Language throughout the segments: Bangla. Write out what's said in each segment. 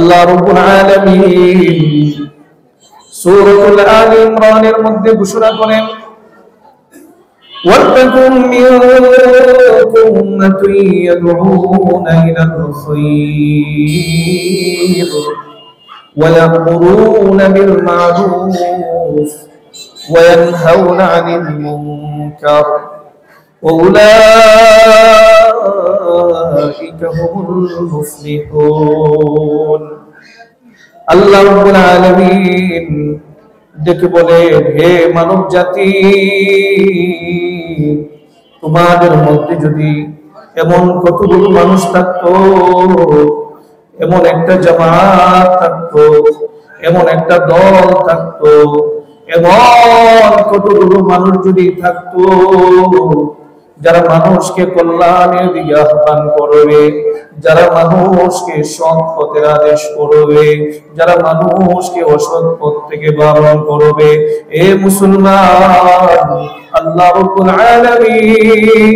আল্লাহ রাব্বুল আলামিন সূরাতুল আল ইমরানের মধ্যে ঘোষণা করেন, ওয়ালতাকুম মিনকুম উম্মাতুন ইয়াদউনা ইলাল খায়র ওয়া ইয়া'মুরুনা বিল মা'রুফ ওয়া ইয়ানহাউনা আনিল মুনকার ওয়া উলাইকা হুমুল মুফলিহুন। আল্লাহ রাব্বুল আলামিন ডেকে বলে, হে মানব জাতি, তোমাদের মধ্যে যদি এমন কতগুলো মানুষ থাকতো, এমন একটা জামাত থাকতো, এমন একটা দল থাকতো, এমন কতগুলো মানুষ যদি থাকতো যারা মানুষকে কল্যাণের দিকে আহ্বান করবে, যারা মানুষকে সৎ পথের আদেশ করবে, যারা মানুষকে অসৎ পথ থেকে বারণ করবে। এ মুসলমান, আল্লাহ রাব্বুল আলামিন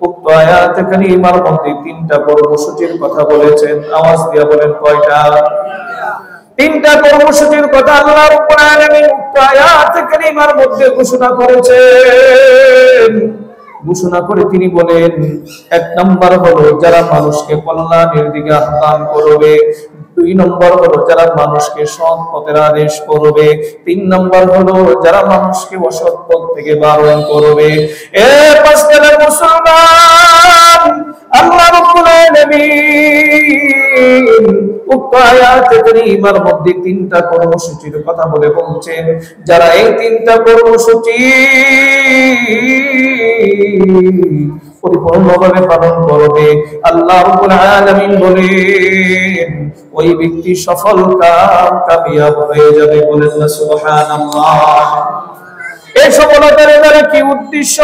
উক্ত আয়াতে কারিমার মধ্যে তিনটা কর্মসূচির কথা বলেছেন। আওয়াজ দিয়ে বলেন, কয়টা? তিনটা কর্মসূচির কথা আল্লাহ রাব্বুল আলামিন উক্ত আয়াতে কারিমার মধ্যে ঘোষণা করেছেন। ঘোষণা করে তিনি বলেন, এক নম্বর হলো যারা মানুষকে কল্যাণের দিকে আহ্বান করবে, দুই নম্বর হলো যারা মানুষকে সৎ পথের আদেশ করবে, তিন নম্বর হলো যারা মানুষকে অসৎ পথ থেকে বারণ করবে। এ পাঁচতলা মুসলমান, আল্লাহ রাব্বুল আলামিন উক্ত আয়াতে কারিমার মধ্যে তিনটা কর্মসূচির কথা বলে বলছেন, যারা এই তিনটা কর্মসূচি পরিপূর্ণভাবে পালন করবে, আল্লাহ রাব্বুল আলামিন বলেন ওই ব্যক্তি সফল কামিয়াব হয়ে যাবে। বলেন না সুবহানাল্লাহ। এই সফলতার দ্বারা কি উদ্দেশ্য?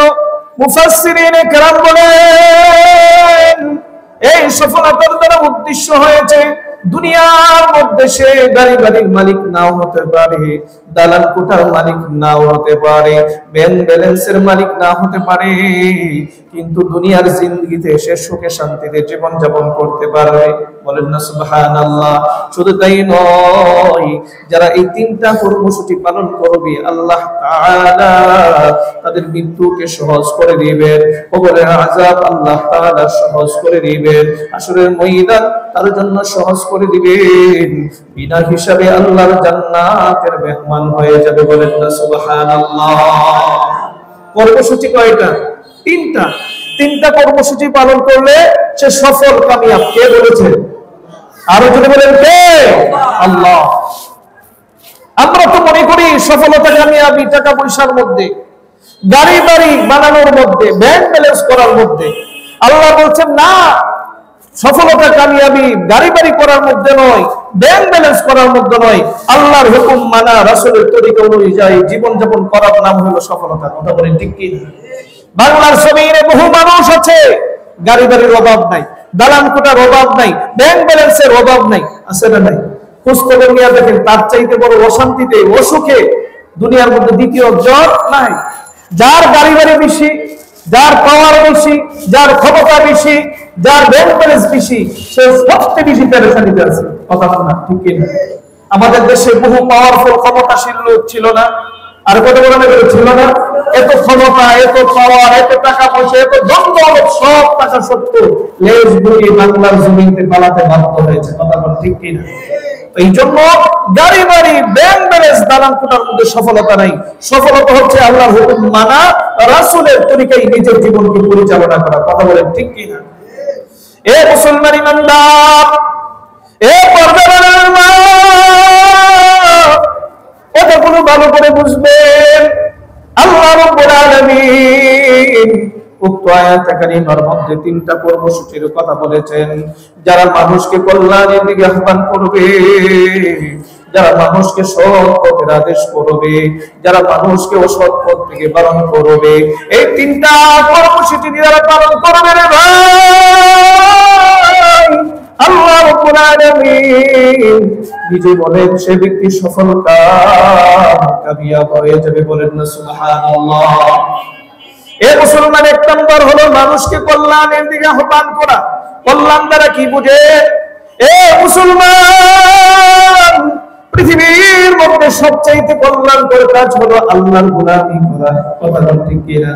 মুফাসসিরিনে কেরাম বলেন এই সফলতার দ্বারা উদ্দেশ্য হয়েছে দুনিয়ার মধ্যে সে গাড়ি বাড়ির মালিক নাও হতে পারে, দালান কোঠার মালিক নাও হতে পারে, ব্যাংক ব্যালেন্সের মালিক না হতে পারে, কিন্তু দুনিয়ার জিন্দেগিতে সে সুখে শান্তিতে জীবন যাপন করতে পারবে। বলেন না সুবহানাল্লাহ। শুধু তাই নয়, যারা এই তিনটা কর্মসূচি পালন করবে, আল্লাহ তাআলা তাদের মৃত্যুকে সহজ করে দিবেন, কবরের আযাব আল্লাহ তাআলা সহজ করে দিবেন, হাসরের ময়দান তার জন্য সহজ করে দিবেন, বিনা হিসাবে আল্লাহর জান্নাতের মেহমান হয়ে যাবে। বলেন না সুবহানাল্লাহ। কর্মসূচি কয়টা? তিনটা। তিনটা কর্মসূচি পালন করলে সে সফল কামিয়াব। কে বলেছে? আরো যদি বলেন, কে? আল্লাহ। আমরা তো মনে করি সফলতা কামিয়াবি টাকা পয়সার মধ্যে, গাড়ি বাড়ি বানানোর মধ্যে, ব্যাংক ব্যালেন্স করার মধ্যে। আল্লাহ বলছেন না, সফলতা কামিয়াবি গাড়ি বাড়ি করার মধ্যে নয়, ব্যাংক ব্যালেন্স করার মধ্যে নয়, আল্লাহর হুকুম মানা, রাসূলের তরিকা অনুযায়ী জীবন যাপন করার নাম হলো সফলতা। কথা বলেন ঠিক কি? বাংলার জমিনে বহু মানুষ আছে, গাড়ি বাড়ির অভাব নাই, দালান কোঠার অভাব নাই, ব্যাংক ব্যালেন্সের অভাব নাই, আছে না নাই? খোঁজ খবর নিয়ে দেখেন, তার চাইতে বড় অশান্তিতে অসুখে দুনিয়ার মধ্যে দ্বিতীয় জন নাই। যার গাড়ি বাড়ি বেশি, যার পাওয়ার বেশি, যার ক্ষমতা বেশি, যার ব্যাংক ব্যালেন্স বেশি, সে সবচেয়ে বেশি পেরেশানিতে আছে। কথা না ঠিক কি? আমাদের দেশে বহু পাওয়ারফুল ক্ষমতাশীল লোক ছিল না? আর কত বড় ছিল না? এত ক্ষমতা, এত পাওয়ার, এত টাকা পয়সা, এত দ্বন্দ্ব, সব টাকা সত্য লেজ গুলিয়ে বাংলার জমিতে পালাতে বাধ্য হয়েছে। কথা ঠিক কি না? এই জন্য গাড়ি বাড়ি ব্যাংক ব্যালেন্স দালান কোঠার মধ্যে সফলতা নাই। সফলতা হচ্ছে আল্লাহর হুকুম মানা, রাসূলের তরিকায় নিজের জীবনকে পরিচালনা করা। কথা বলেন ঠিক কি না? এ মুসলমান ইমানদার, এ পর্দার মা, এটা কোনো ভালো করে বুঝবেন। আল্লাহ রাব্বুল আলামিন উক্ত আয়াতে কারিমার মধ্যে তিনটা কর্মসূচির কথা বলেছেন। যারা মানুষকে কল্যাণের দিকে আহ্বান করবে, যারা মানুষকে সৎ পথের আদেশ করবে, যারা মানুষকে অসৎ পথ থেকে বারণ করবে, এই তিনটা কর্মসূচি যারা পালন করবে রে ভাই, আল্লাহ রাব্বুল আলামিন নিজে বলেন সে ব্যক্তি সফল কামিয়াব হয়ে যাবে। বলেন না সুবহানাল্লাহ। এ মুসলমান, এক নম্বর হলো মানুষকে কল্যাণের দিকে আহ্বান করা। কল্যাণ দ্বারা কি বুঝে? এ মুসলমান, পৃথিবীর মধ্যে সবচাইতে কল্যাণকর কাজ হলো আল্লাহর গোলামি করা। কথা বল ঠিক কিনা?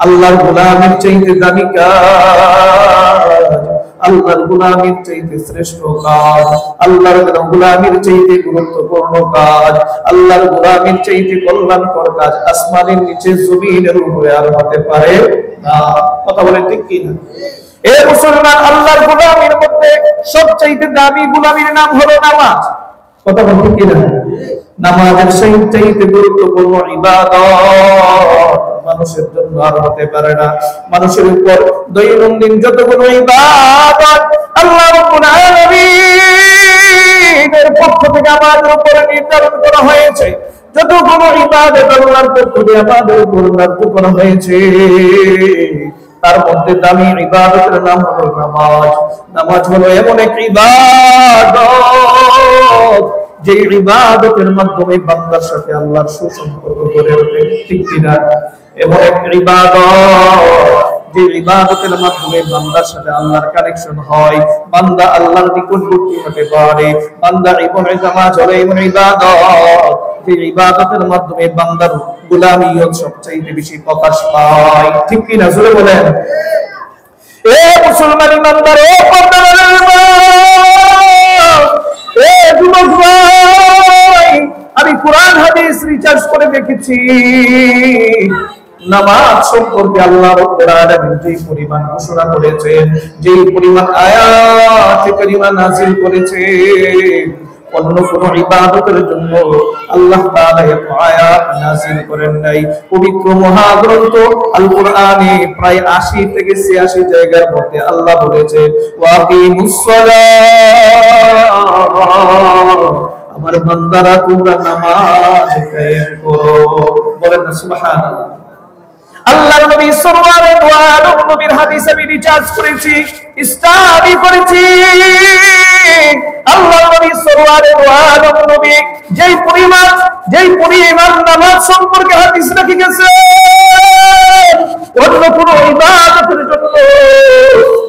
আল্লাহর গোলামের চাইতে দামি কাজ, আল্লাহর গোলামের চাইতে শ্রেষ্ঠ কাজ, আল্লাহর গোলামের চাইতে গুরুত্বপূর্ণ কাজ, আল্লাহর গোলামের চাইতে কল্যাণকর কাজ আসমানের নিচে জমিনের উপরে আর হতে পারে না। কথা বলেন ঠিক কিনা? এ মুসলমান, আল্লাহর গোলামের মধ্যে সবচাইতে দামি গোলামির নাম হলো নামাজ। কথা বলতে কিনা? নামাজের চাইতে গুরুত্বপূর্ণ ইবাদত মানুষের জন্য আর হতে পারে না। মানুষের উপর দৈনন্দিন যতগুলো ইবাদত আল্লাহ রাব্বুল আলামিনের পক্ষ থেকে আমাদের উপরে নির্ধারণ করা হয়েছে, যতগুলো ইবাদত আল্লাহর পক্ষ থেকে আমাদের উপর ন্যস্ত করা হয়েছে, তার মধ্যে দামি ইবাদতের নাম হলো নামাজ। নামাজ হলো এমন এক ইবাদত যে ইবাদতের মাধ্যমে বান্দার সাথে আল্লাহর সুসম্পর্ক গড়ে ওঠে। ঠিক কিনা? এমন এক ইবাদত যে ইবাদতের মাধ্যমে বান্দার সাথে আল্লাহর কানেকশন হয়, বান্দা আল্লাহর নিকটবর্তী হতে পারে। বান্দা নামাজ হলো এমন ইবাদত যে ইবাদতের মাধ্যমে বান্দার গোলামিয়ত সবচাইতে বেশি প্রকাশ পায়। ঠিক কিনা? জোরে বলেন। এ মুসলমান ইমানদার, ও যুবক ভাই, আমি কোরআন হাদিস রিসার্চ করে দেখেছি, নামাজ সম্পর্কে আল্লাহ রাব্বুল আলামিন যে পরিমাণ ঘোষণা করেছেন, যে পরিমাণ আয়াত কারিমা নাযিল করেছেন, অন্য কোন ইবাদতের জন্য আল্লাহ তাআলা এত আয়াত নাযিল করেন নাই। পবিত্র মহাগ্রন্থ আল কোরআনে প্রায় ৮০ থেকে ৮৬ জায়গার মধ্যে আল্লাহ বলেছেন ওয়াকিমুস সালাহ, আমার বান্দারা তোমরা নামাজ কায়েম করো। বলেন না সুবহানাল্লাহ। আল্লাহর নবী সাল্লাল্লাহু আলাইহি নবীর হাদিস আমি রিসার্চ করেছি, স্টাডি করেছি। আল্লাহর নবী সাল্লাল্লাহু আলাইহি নবী যেই পরিমাণ নামাজ সম্পর্কে হাদিস রেখে গেছে, অন্য কোন ইবাদতের জন্য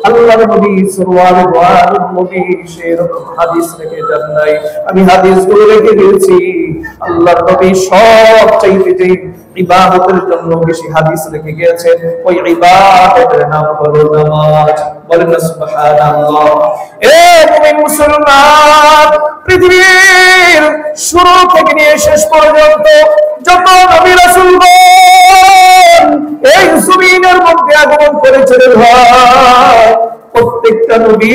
আল্লাহর নবী সাল্লাল্লাহু আলাইহি নবী সেরকম হাদিস রেখে যান নাই। আমি হাদিসগুলো রেখে দিয়েছি। আল্লাহর নবী সব চাইতে যে ইবাদতের জন্য বেশি হাদিস রেখে গিয়েছেন, ওই ইবাদতের নাম হলো নামাজ। বলেন না সুবহানাল্লাহ। এ মুমিন মুসলমান, পৃথিবীর শুরু থেকে নিয়ে শেষ পর্যন্ত যত নবী রাসূলগণ এই জমিনের মধ্যে আগমন করেছেন, ভাই, প্রত্যেকটা নবী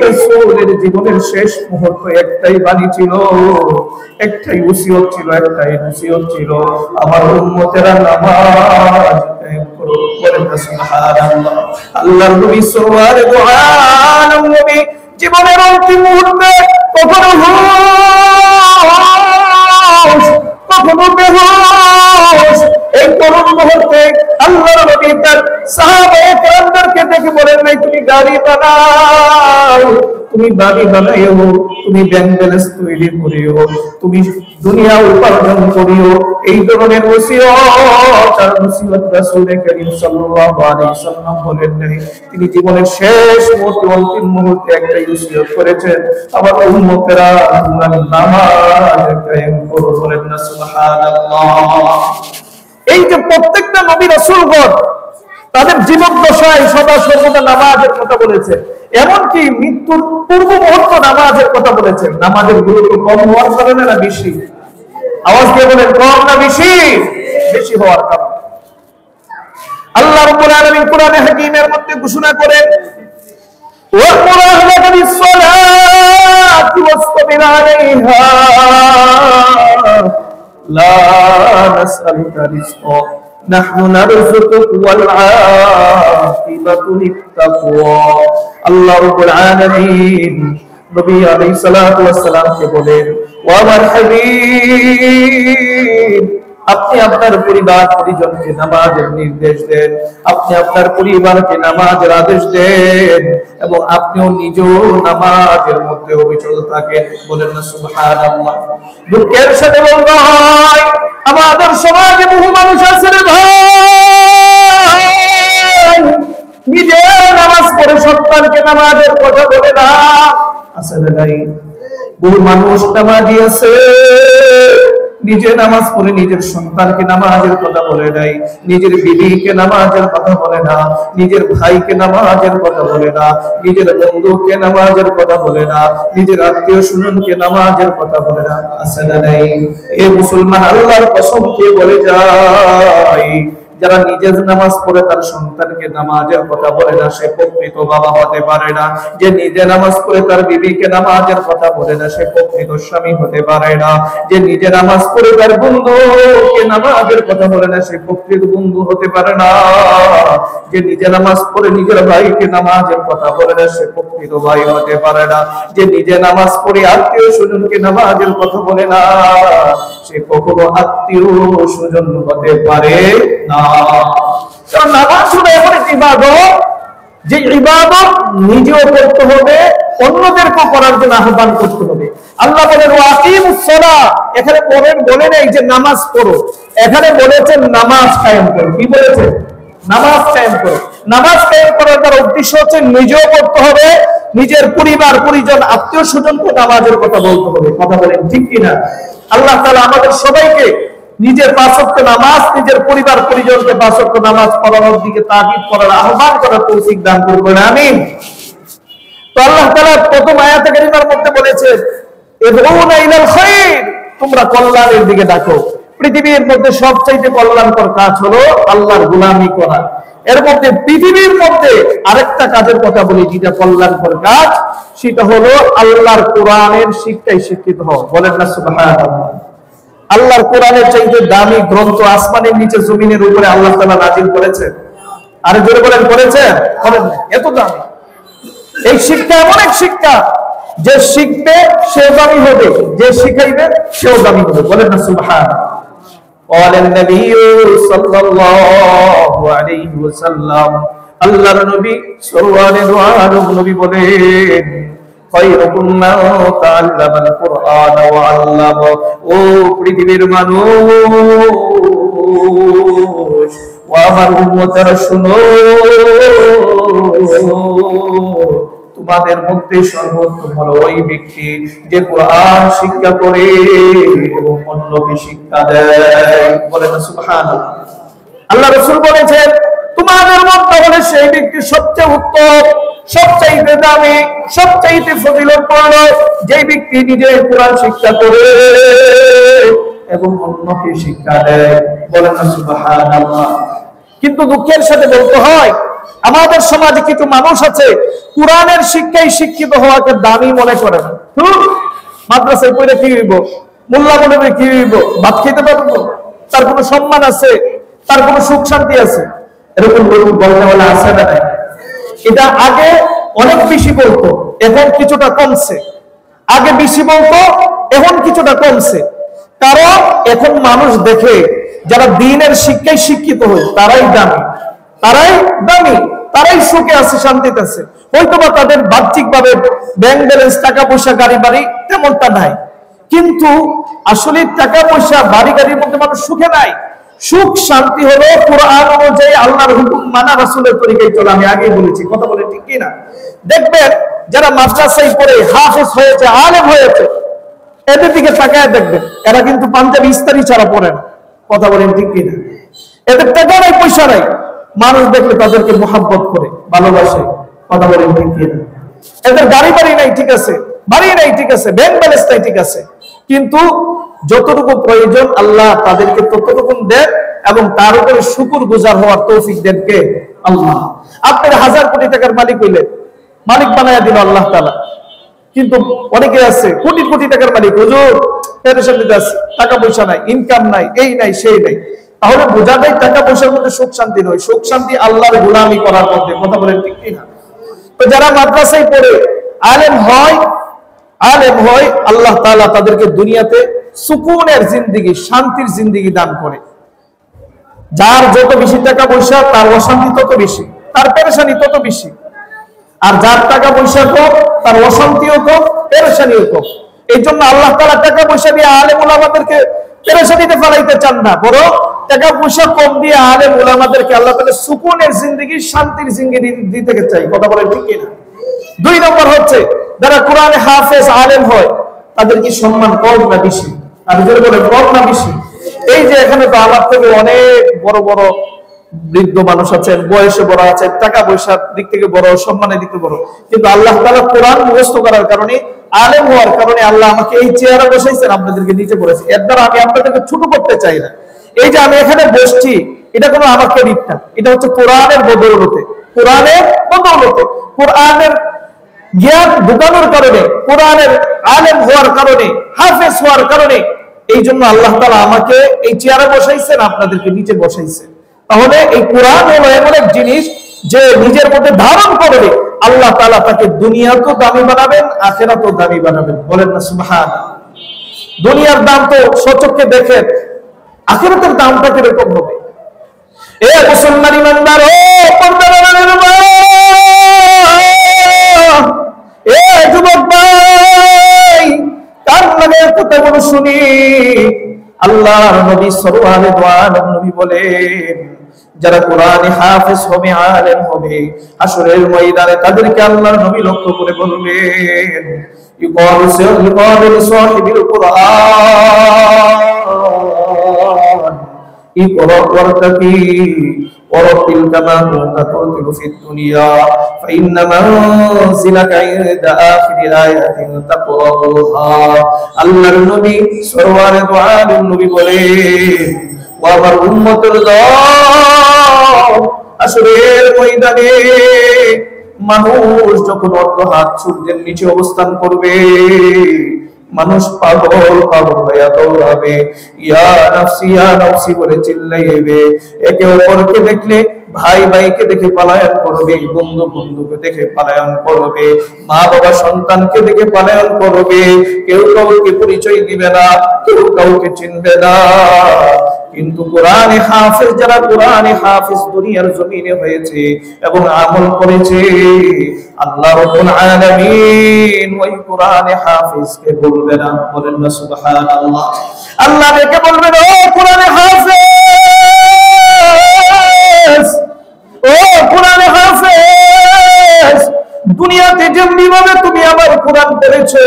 রাসূলের জীবনের শেষ মুহূর্ত একটাই বাণী ছিল, একটাই ওসিয়ত ছিল, একটাই নসিহত ছিল, আমার উম্মতেরা নামাজ কায়েম করো। বলেন না সুবহানাল্লাহ। আল্লাহর নবী সাল্লাল্লাহু আলাইহি নবী জীবনের অন্তিম মুহূর্তে কখনো হুঁশ, কখনো বেহুশ, এই করুণ মুহূর্তে আল্লাহর নবী তার সাহাবায়ে কেরামদেরকে দেখে বলেন নাই তুমি গাড়ি বানাও, তুমি বাড়ি বানাইও, তুমি ব্যাংক ব্যালেন্স তৈরি করিও, তুমি দুনিয়া উপার্জন করিও। এই ধরনের ওসিয়ত আর নসিহত রাসূল করিম সাল্লাল্লাহু আলাইহি ওয়াসাল্লাম বলেন নাই। তিনি জীবনের শেষ মুহূর্তে, অন্তিম মুহূর্তে একটাই ওসিয়ত করেছেন, আমার উম্মতেরা তোমরা নামাজ কায়েম করো। বলেন না সুবহানাল্লাহ। এই যে প্রত্যেকটা নবী রাসূলগণ তাদের জীবন দশায় সদা সর্বদা নামাজের কথা বলেছে, এমনকি মৃত্যুর পূর্ব মুহূর্ত নামাজের কথা বলেছেন। নামাজের গুরুত্ব কম হওয়ার কারণে না বেশি? আওয়াজ দিয়ে বলেন, কম না বেশি? বেশি হওয়ার কারণে। আল্লাহ রাব্বুল আলামিন কোরআনে হাকীমের মধ্যে ঘোষণা করেন ওয়া'মুর আহলাকা বিস-সালাতি ওয়াসতাবির আলাইহা লা নাসআলুকা রিজকা নাহনু নারযুকুকা ওয়াল আকিবাতু লিত-তাকওয়া। আল্লাহ রাব্বুল আলামিন নবী আলাইহিস সালাতু ওয়াস সালামকে বলেন, ও আমার হাবিব, আপনি আপনার পরিবার পরিজনকে নামাজের নির্দেশ দেন, আপনি আপনার পরিবারকে নামাজের আদেশ দেন, এবং আপনিও নিজেও নামাজের মধ্যে অবিচল থাকেন। বলেন না সুবহানাল্লাহ। দুঃখের সাথে বলতে হয়, আমাদের সমাজে বহু মানুষ আছে রে ভাই, নিজে নামাজ পড়ে সন্তানকে নামাজের কথা বলে না, আসলে নাই বহু মানুষ নামাজি আছে, নিজে নামাজ পড়ে নিজের সন্তানকে নামাজের কথা বলে নাই, নিজের বিবিকে নামাজের কথা বলে না, নিজের ভাইকে নামাজের কথা বলে না, নিজের বন্ধুকে নামাজের কথা বলে না, নিজের আত্মীয় স্বজনকে নামাজের কথা বলে না। আসলে নাই এ মুসলমান আল্লাহর কসম খেয়ে বলে যায়, যারা নিজের নামাজ পড়ে তার সন্তানকে নামাজের কথা বলে না, সে প্রকৃত বাবা হতে পারে না। যে নিজে নামাজ পড়ে তার বিবিকে নামাজের কথা বলে না, সে প্রকৃত স্বামী হতে পারে না। যে নিজে নামাজ পড়ে তার বন্ধুকে নামাজের কথা বলে না, সে প্রকৃত বন্ধু হতে পারে না। যে নিজে নামাজ পড়ে নিজের ভাইকে নামাজের কথা বলে না, সে প্রকৃত ভাই হতে পারে না। যে নিজে নামাজ পড়ে আত্মীয় স্বজনকে নামাজের কথা বলে না, সে কখনো আত্মীয় স্বজন হতে পারে না। কারণ নামাজ হলো এমন একটি ইবাদত, যে ইবাদত নিজেও করতে হবে, অন্যদেরকে করার জন্য আহ্বান করতে হবে। আল্লাহ বলেন ওয়াকিমুস সালাহ, এখানে বলে নেই যে নামাজ পড়ো, এখানে বলেছেন নামাজ কায়েম করো। কি বলেছেন? নামাজ কায়েম করো। নামাজ কায়েম করার তার উদ্দেশ্য হচ্ছে নিজেও করতে হবে, নিজের পরিবার পরিজন আত্মীয় স্বজনকে নামাজের কথা বলতে হবে। কথা বলেন ঠিক কিনা? আল্লাহ তাআলা আমাদের সবাইকে নিজের 5 ওয়াক্ত নামাজ, নিজের পরিবার পরিজনকে 5 ওয়াক্ত নামাজ পড়ানোর দিকে তাকিদ করার, আহ্বান করার তৌফিক দান করবেন, আমিন। তো আল্লাহ তাআলা প্রথম আয়াতে কারিমার মধ্যে বলেছেন ইদউনা ইলাল খায়র, তোমরা কল্যাণের দিকে ডাকো। পৃথিবীর মধ্যে সবচেয়ে কল্যাণকর কাজ হলো আল্লাহর গোলামি করা। এর মধ্যে পৃথিবীর মধ্যে আরেকটা কাজের কথা বলি, যেটা কল্যাণকর কাজ, সেটা হলো আল্লাহর কোরআনের শিক্ষায় শিক্ষিত হও। বলেন না সুবহানাল্লাহ। আল্লাহর কোরআনের চাইতে দামি গ্রন্থ আসমানের নিচে জমিনের উপরে আল্লাহ তাআলা নাযিল করেছেন। আর জোরে বলেন করেছেন? করেন না? এত দামি এই শিক্ষা, এমন এক শিক্ষা যে শিখবে সেও দামি হবে, যে শিখাইবে সেও দামি হবে। বলেন না সুবহানাল্লাহ। ওয়ালান নবী সাল্লাল্লাহু আলাইহি ওয়াসাল্লাম, আল্লাহর নবী সাল্লাল্লাহু আলাইহি নবী বলেন খায়রুকুম মান তাআল্লামাল কুরআন ওয়া আল্লামা, ও পৃথিবীর মানুষ, ও আমার উম্মতরা শুনো, তোমাদের মধ্যে সর্বোত্তম হলো ওই ব্যক্তি যে কোরআন শিক্ষা করে এবং অন্যকে শিক্ষা দেয়। বলেন সুবহানাল্লাহ। আল্লাহ রাসূল বলেছেন তোমাদের মধ্যে হলে সেই ব্যক্তি সবচেয়ে উত্তম, সবচাইতে দামি, সবচাইতে ফজিলতপূর্ণ, যে ব্যক্তি নিজে কোরআন শিক্ষা করে এবং অন্যকে শিক্ষা দেয়। বলেন সুবহানাল্লাহ। কিন্তু দুঃখের সাথে বলতে হয়, আমাদের সমাজে কিছু মানুষ আছে কোরআনের শিক্ষায় শিক্ষিত হওয়াকে দামি মনে করে না। মাদ্রাসায় পড়ে কি হইব, মোল্লা বলে কি হইব, ভাত খেতে পারবো, তার কোনো সম্মান আছে, তার কোনো সুখ শান্তি আছে, এরকম বলতে বলে আছে না? এটা আগে অনেক বেশি বলতো, এখন কিছুটা কমছে। আগে বেশি বলতো, এখন কিছুটা কমছে। কারণ এখন মানুষ দেখে যারা দ্বীনের শিক্ষায় শিক্ষিত হয় তারাই দামি, তারাই দামি, তারাই সুখে আছে, শান্তিতে আছে। হয়তোবা তাদের বাহ্যিকভাবে ব্যাংক ব্যালেন্স, টাকা পয়সা, গাড়ি বাড়ি তেমনটা নাই, কিন্তু আসলে টাকা পয়সা বাড়ি গাড়ির মধ্যে মানুষ সুখে নাই। সুখ শান্তি হলো কোরআন অনুযায়ী আল্লাহর হুকুম মানা, রাসূলের তরিকায় চলা। আমি আগে বলেছি, কথা বলে ঠিক কি না? দেখবেন যারা মাদ্রাসায় পড়ে হাফেজ হয়েছে, আলেম হয়েছে, এদের দিকে তাকায় দেখবেন এরা কিন্তু পাঞ্জাবি ইস্তারি ছাড়া পড়ে না। কথা বলেন ঠিক কি না? এদের টাকা নাই, পয়সা নাই, মানুষ দেখলে তাদেরকে মোহাব্বত করে, ভালোবাসে। কথা বলেন ঠিক কি না? এদের গাড়ি বাড়ি নাই, ঠিক আছে, বাড়ি নাই, ঠিক আছে, ব্যাংক ব্যালেন্স নাই, ঠিক আছে, কিন্তু যতটুকু প্রয়োজন আল্লাহ তাদেরকে ততটুকু দেন এবং তার উপরে শুকর গুজার হওয়ার তৌফিক দেন কে? আল্লাহ। আপনার 1000 কোটি টাকার মালিক হইলেন, মালিক বানায়া দিল আল্লাহ তাআলা, কিন্তু অনেকে আছে কোটি কোটি টাকার মালিক, হুজুর পেরেশান দিতে আছে, টাকা পয়সা নাই, ইনকাম নাই, এই নাই, সেই নাই। তাহলে বোঝা যায় টাকা পয়সার মধ্যে সুখ শান্তি নয়, সুখ শান্তি আল্লাহর গোলামি করার মধ্যে। কথা বলেন ঠিক কি না? তো যারা মাদ্রাসায় পড়ে আলেম হয়, আল্লাহ তাআলা তাদেরকে দুনিয়াতে সুকুনের জিন্দেগি, শান্তির জিন্দেগি দান করে। যার যত বেশি টাকা পয়সা তার অশান্তি তত বেশি, তার পেরেশানি তত বেশি। আর যার টাকা পয়সা কম তার অশান্তিও কম, পেরেশানিও কম। এই জন্য আল্লাহ তাআলা টাকা পয়সা দিয়ে আলেম ওলামাদেরকে পেরেশানিতে ফেলাইতে চান না, বরং টাকা পয়সা কম দিয়ে আলেম ওলামাদেরকে আল্লাহ তাআলা সুকুনের জিন্দেগি, শান্তির জিন্দেগি দিতে চাই। কথা বলেন ঠিক কি না? 2 নম্বর হচ্ছে যারা কোরআনে হাফেজ আলেম হয় তাদের কি সম্মান কম না বেশি? আর যদি বলে কম না বেশি? এই যে এখানে তো আমার থেকে অনেক বড় বড় বৃদ্ধ মানুষ আছেন, বয়সে বড় আছেন, টাকা পয়সার দিক থেকে বড়, সম্মানের দিক থেকে বড়, কিন্তু আল্লাহ তাআলা কোরআন মুখস্থ করার কারণে, আলেম হওয়ার কারণে আল্লাহ আমাকে এই চেয়ারে বসাইছেন, আপনাদেরকে নিচে বলেছে। এর দ্বারা আমি আপনাদেরকে ছোট করতে চাই না। এই যে আমি এখানে বসছি, এটা কোনো আমার ক্রেডিট না, এটা হচ্ছে কোরআনের বদৌলতে, কোরআনের বদৌলতে, কোরআনের জ্ঞান ঢুকানোর কারণে, কোরআনের আলেম হওয়ার কারণে, হাফেজ হওয়ার কারণে, এই জন্য আল্লাহ তাআলা আমাকে এই চেয়ারে বসাইছেন, আপনাদেরকে নিচে বসাইছেন। তাহলে এই কোরআন হলো এমন এক জিনিস যে নিজের মধ্যে ধারণ করবে, আল্লাহ তাআলা তাকে দুনিয়াতেও দামি বানাবেন, আখিরাতেও দামি বানাবেন। বলেন না সুবহানাল্লাহ। দুনিয়ার দাম তো সচক্ষে দেখেন, আখিরাতের দামটা কিরকম হবে? এ মুসলমান ইমানদার, ও পর্দার মা, এ যুবক ভাই, কার লাগে কথাগুলো শুনি? আল্লাহর নবী সাল্লাল্লাহু আলাইহি নবী বলেন, যারা কোরআনে হাফেজ হবে, আলেম হবে, হাসরের ময়দানে তাদেরকে আল্লাহর নবী লক্ষ্য করে বলবেন, ইউকালু সাহিবুল কুরআন ইকরা ওয়ারতাকি ওয়ারাতিল কামা কুনতা তুরতিলু ফিদ দুনিয়া ফাইন্না মানজিলাকা ইনদা আখিরি আয়াতিন তাকরাউহা। আল্লাহর নবী সাল্লাল্লাহু আলাইহি নবী বলেন, ও আমার উম্মতের দল, আসরের ময়দানে মানুষ যখন অর্ধ হাত সূর্যের নিচে অবস্থান করবে, মানুষ পাগল পাগল হয়ে দৌড়াবে, ইয়া নাফসি বলে চিল্লাইবে। একে অপরকে দেখলে ভাই ভাইকে দেখে পলায়ন করবে, বন্ধু বন্ধুকে দেখে পলায়ন করবে, মা বাবা সন্তানকে দেখে পলায়ন করবে। কেউ কাউকে পরিচয় দিবে না, কেউ কাউকে চিনবে না। কিন্তু কোরআনে হাফেজ যারা, কোরআনে হাফেজ দুনিয়ার জমিনে হয়েছে এবং আমল করেছে, আল্লাহ রাব্বুল আলামিন ওই কোরআনে হাফেজকে বলবে না। বলেন না সুবহানাল্লাহ। আল্লাহ ডেকে বলবেন, ও কোরআনে হাফেজ, ও কোরআনে হাফেজ, দুনিয়াতে যেমনি ভাবে তুমি আমার কোরআন পড়েছো,